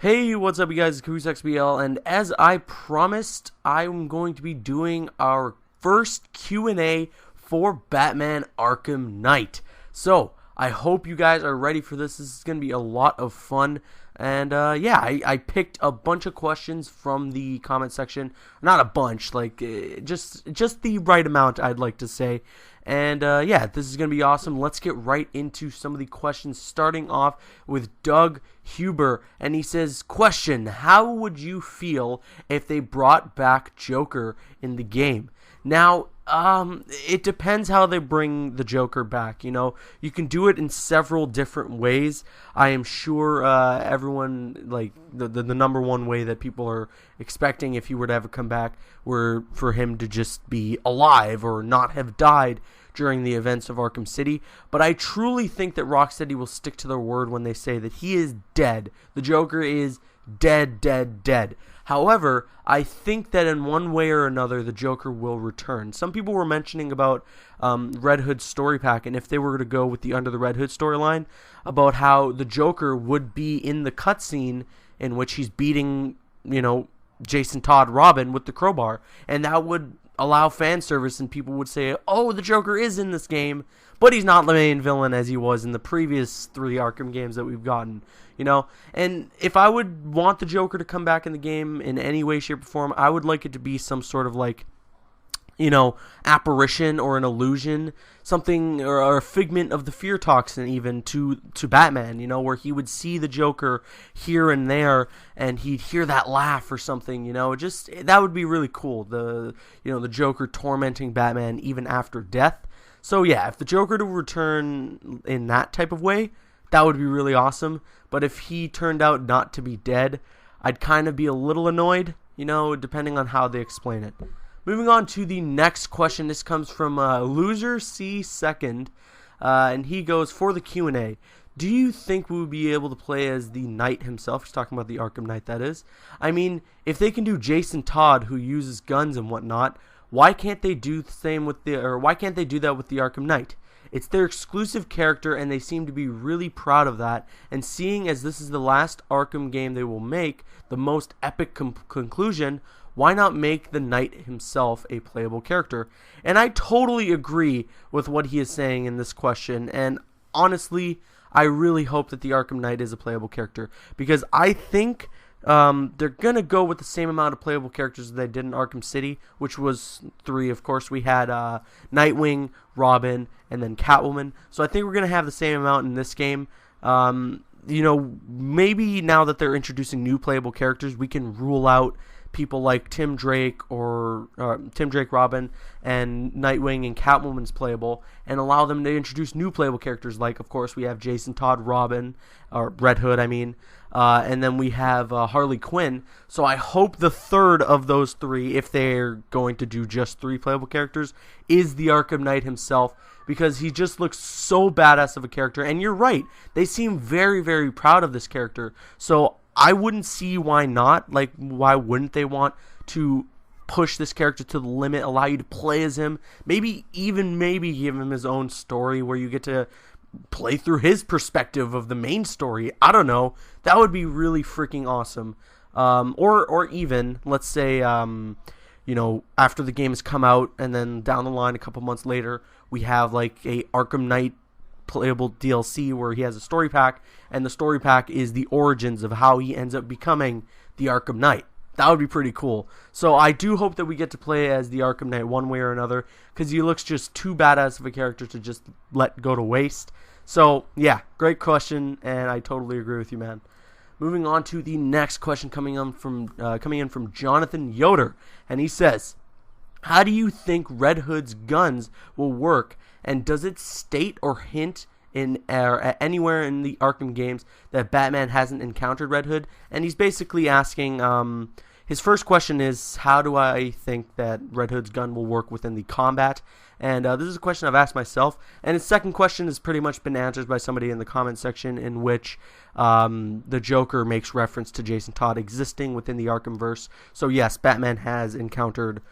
Hey, what's up, you guys? It's XBL, and as I promised, I'm going to be doing our first Q&A for Batman Arkham Knight. So, I hope you guys are ready for this. This is going to be a lot of fun. And, yeah, I picked a bunch of questions from the comment section. Not a bunch, like, just the right amount, I'd like to say. And, yeah, this is going to be awesome. Let's get right into some of the questions, starting off with Doug Huber. And he says, question, how would you feel if they brought back Joker in the game? Now, it depends how they bring the Joker back. You know, you can do it in several different ways. I am sure everyone, like, the number one way that people are expecting if he were to ever come back were for him to just be alive or not have died during the events of Arkham City. But I truly think that Rocksteady will stick to their word when they say that he is dead. The Joker is dead. However, I think that in one way or another, the Joker will return. Some people were mentioning about Red Hood's story pack, and if they were to go with the Under the Red Hood storyline, about how the Joker would be in the cutscene in which he's beating, Jason Todd Robin with the crowbar, and that would allow fan service, and people would say, oh, the Joker is in this game, but he's not the main villain as he was in the previous 3 Arkham games that we've gotten, And if I would want the Joker to come back in the game in any way, shape, or form, I would like it to be some sort of apparition or an illusion, something, or a figment of the fear toxin even to Batman, where he would see the Joker here and there and he'd hear that laugh or something, just that would be really cool. The Joker tormenting Batman even after death. So yeah, if the Joker to return in that type of way, that would be really awesome. But if he turned out not to be dead, I'd kind of be a little annoyed, depending on how they explain it. Moving on to the next question. This comes from Loser C Second, and he goes, for the Q&A, do you think we would be able to play as the Knight himself? He's talking about the Arkham Knight, that is. I mean, if they can do Jason Todd, who uses guns and whatnot, why can't they do the same with why can't they do that with the Arkham Knight? It's their exclusive character, and they seem to be really proud of that. And seeing as this is the last Arkham game they will make, the most epic conclusion, why not make the Knight himself a playable character? And I totally agree with what he is saying in this question. And honestly, I really hope that the Arkham Knight is a playable character, because I think they're going to go with the same amount of playable characters that they did in Arkham City, which was 3, of course. We had Nightwing, Robin, and then Catwoman. So I think we're going to have the same amount in this game. Maybe now that they're introducing new playable characters, we can rule out people like Tim Drake Robin, and Nightwing and Catwoman's playable, and allow them to introduce new playable characters, like, of course, we have Jason Todd Robin, or Red Hood, and then we have Harley Quinn. So I hope the third of those 3, if they're going to do just 3 playable characters, is the Arkham Knight himself, because he just looks so badass of a character. And you're right, they seem very, very proud of this character. So I wouldn't see why not. Like, why wouldn't they want to push this character to the limit, allow you to play as him, maybe give him his own story where you get to play through his perspective of the main story. I don't know. That would be really freaking awesome. Or even, let's say, after the game has come out, and then down the line, a couple months later, we have like a Arkham Knight playable DLC where he has a story pack, and the story pack is the origins of how he ends up becoming the Arkham Knight. That would be pretty cool. So I do hope that we get to play as the Arkham Knight one way or another, because he looks just too badass of a character to just let go to waste. So yeah, great question, and I totally agree with you, man. Moving on to the next question, coming in from Jonathan Yoder, and he says, how do you think Red Hood's guns will work, and does it state or hint anywhere in the Arkham games that Batman hasn't encountered Red Hood? And he's basically asking, his first question is, how do I think that Red Hood's gun will work within the combat? And this is a question I've asked myself. And his second question has pretty much been answered by somebody in the comment section, in which the Joker makes reference to Jason Todd existing within the Arkhamverse. So yes, Batman has encountered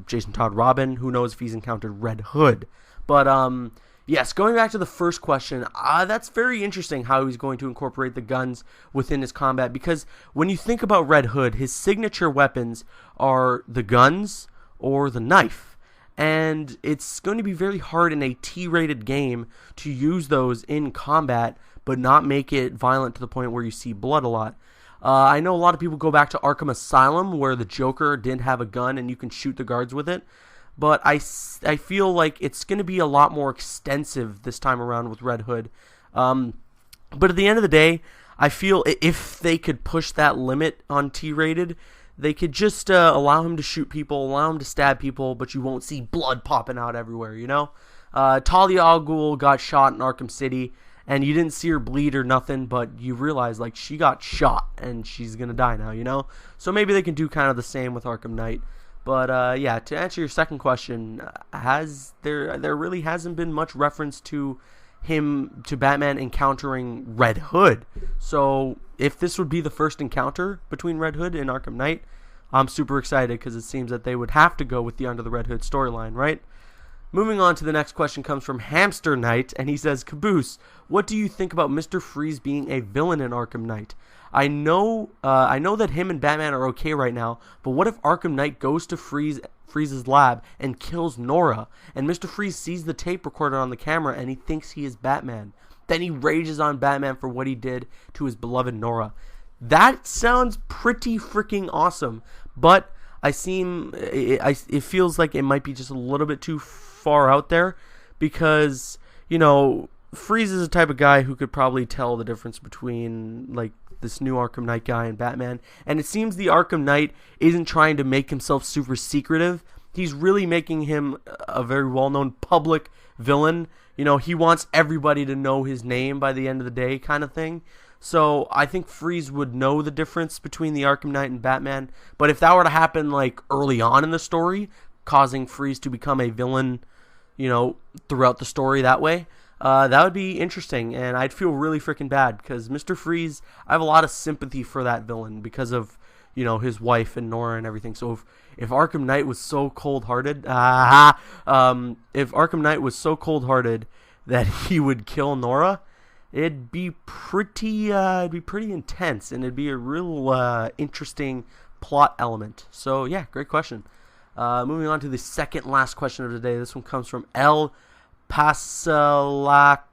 Jason Todd Robin. Who knows if he's encountered Red Hood? But Yes, going back to the first question, that's very interesting how he's going to incorporate the guns within his combat, because when you think about Red Hood, his signature weapons are the guns or the knife, and it's going to be very hard in a T-rated game to use those in combat but not make it violent to the point where you see blood a lot. I know a lot of people go back to Arkham Asylum where the Joker didn't have a gun and you can shoot the guards with it. But I feel like it's going to be a lot more extensive this time around with Red Hood. But at the end of the day, I feel if they could push that limit on T-rated, they could just allow him to shoot people, allow him to stab people, but you won't see blood popping out everywhere, you know? Talia al Ghul got shot in Arkham City, and you didn't see her bleed or nothing, but you realize, like, she got shot, and she's going to die now, you know? So maybe they can do kind of the same with Arkham Knight. But, yeah, to answer your second question, there really hasn't been much reference to Batman encountering Red Hood. So if this would be the first encounter between Red Hood and Arkham Knight, I'm super excited because it seems that they would have to go with the Under the Red Hood storyline, right? Moving on to the next question comes from Hamster Knight, and he says, Caboose, what do you think about Mr. Freeze being a villain in Arkham Knight? I know that him and Batman are okay right now, but what if Arkham Knight goes to Freeze's lab and kills Nora, and Mr. Freeze sees the tape recorded on the camera and he thinks he is Batman? Then he rages on Batman for what he did to his beloved Nora. That sounds pretty freaking awesome, but it feels like it might be just a little bit too far out there, because, you know, Freeze is the type of guy who could probably tell the difference between, like, this new Arkham Knight guy and Batman. And it seems the Arkham Knight isn't trying to make himself super secretive. He's really making him a very well-known public villain. You know, he wants everybody to know his name by the end of the day kind of thing. So I think Freeze would know the difference between the Arkham Knight and Batman. But if that were to happen, like, early on in the story, causing Freeze to become a villain, you know, throughout the story that way, that would be interesting, and I'd feel really freaking bad, because Mr. Freeze, I have a lot of sympathy for that villain because of, you know, his wife and Nora and everything. So if Arkham Knight was so cold-hearted, if Arkham Knight was so cold-hearted that he would kill Nora, it'd be pretty intense, and it'd be a real interesting plot element. So yeah, great question. Moving on to the second last question of the day. This one comes from El Pasalacqua.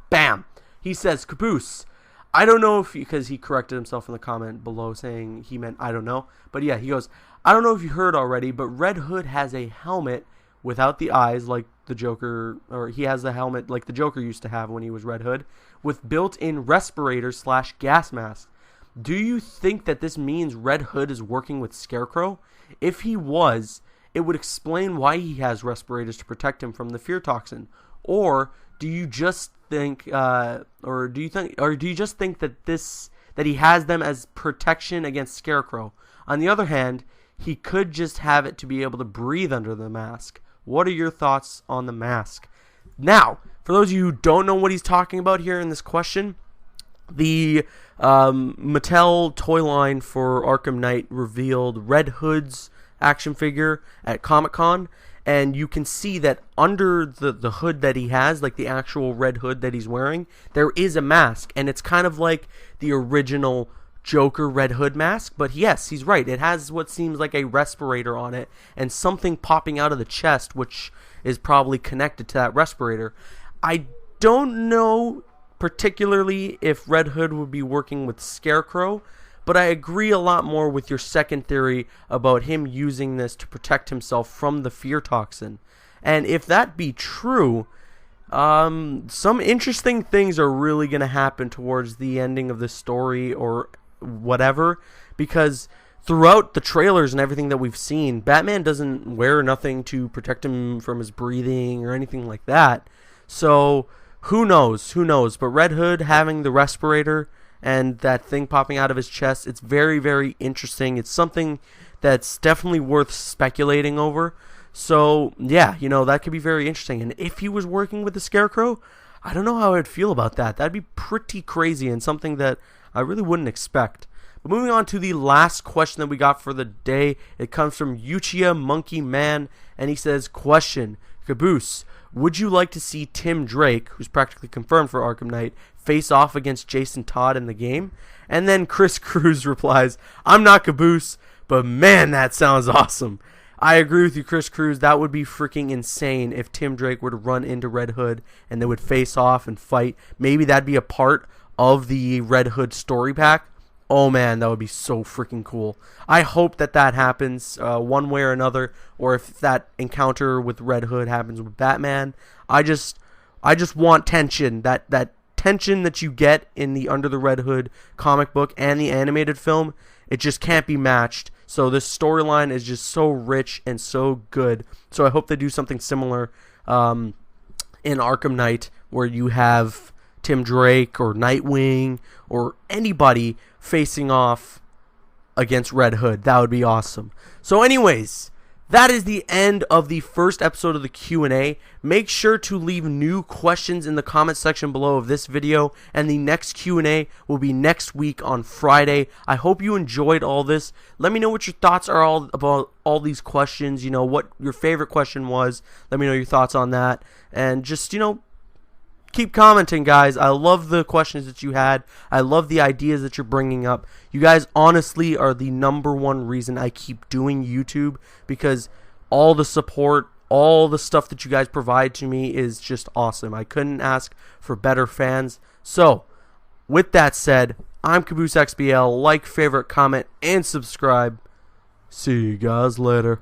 Bam. He says, Caboose, I don't know if, because he corrected himself in the comment below saying he meant I don't know. But yeah, he goes, I don't know if you heard already, but Red Hood has a helmet without the eyes like the Joker, or he has the helmet like the Joker used to have when he was Red Hood, with built-in respirators / gas masks. Do you think that this means Red Hood is working with Scarecrow? If he was, it would explain why he has respirators to protect him from the fear toxin. Or do you just think, that he has them as protection against Scarecrow? On the other hand, he could just have it to be able to breathe under the mask. What are your thoughts on the mask? Now, for those of you who don't know what he's talking about here in this question, the Mattel toy line for Arkham Knight revealed Red Hood's action figure at Comic-Con, and you can see that under the hood that he has, like the actual red hood that he's wearing, there is a mask, and it's kind of like the original Joker Red Hood mask. But yes, he's right, it has what seems like a respirator on it and something popping out of the chest, which is probably connected to that respirator. I don't know particularly if Red Hood would be working with Scarecrow, but I agree a lot more with your second theory about him using this to protect himself from the fear toxin. And if that be true, some interesting things are really going to happen towards the ending of this story or whatever, because throughout the trailers and everything that we've seen, Batman doesn't wear nothing to protect him from his breathing or anything like that. So who knows? But Red Hood having the respirator and that thing popping out of his chest, it's very, very interesting. It's something that's definitely worth speculating over. So, yeah, you know, that could be very interesting. And if he was working with the Scarecrow, I don't know how I'd feel about that. That'd be pretty crazy and something that I really wouldn't expect. But moving on to the last question that we got for the day. It comes from Uchiha Monkey Man, and he says, question, Caboose, would you like to see Tim Drake, who's practically confirmed for Arkham Knight, face off against Jason Todd in the game? And then Chris Cruz replies, I'm not Caboose, but man, that sounds awesome. I agree with you, Chris Cruz. That would be freaking insane if Tim Drake were to run into Red Hood and they would face off and fight. Maybe that'd be a part of the Red Hood story pack. Oh man, that would be so freaking cool. I hope that happens one way or another, or if that encounter with Red Hood happens with Batman. I just want tension. That tension that you get in the Under the Red Hood comic book and the animated film, it just can't be matched. So this storyline is just so rich and so good. So I hope they do something similar in Arkham Knight, where you have Tim Drake or Nightwing or anybody facing off against Red Hood. That would be awesome. So anyways, that is the end of the first episode of the Q&A. Make sure to leave new questions in the comment section below of this video, and the next Q&A will be next week on Friday. I hope you enjoyed all this. Let me know what your thoughts are about all these questions. You know, what your favorite question was. Let me know your thoughts on that. And just, keep commenting, guys. I love the questions that you had. I love the ideas that you're bringing up. You guys honestly are the #1 reason I keep doing YouTube, because all the support, all the stuff that you guys provide to me is just awesome. I couldn't ask for better fans. So, with that said, I'm Caboose XBL. Like, favorite, comment, and subscribe. See you guys later.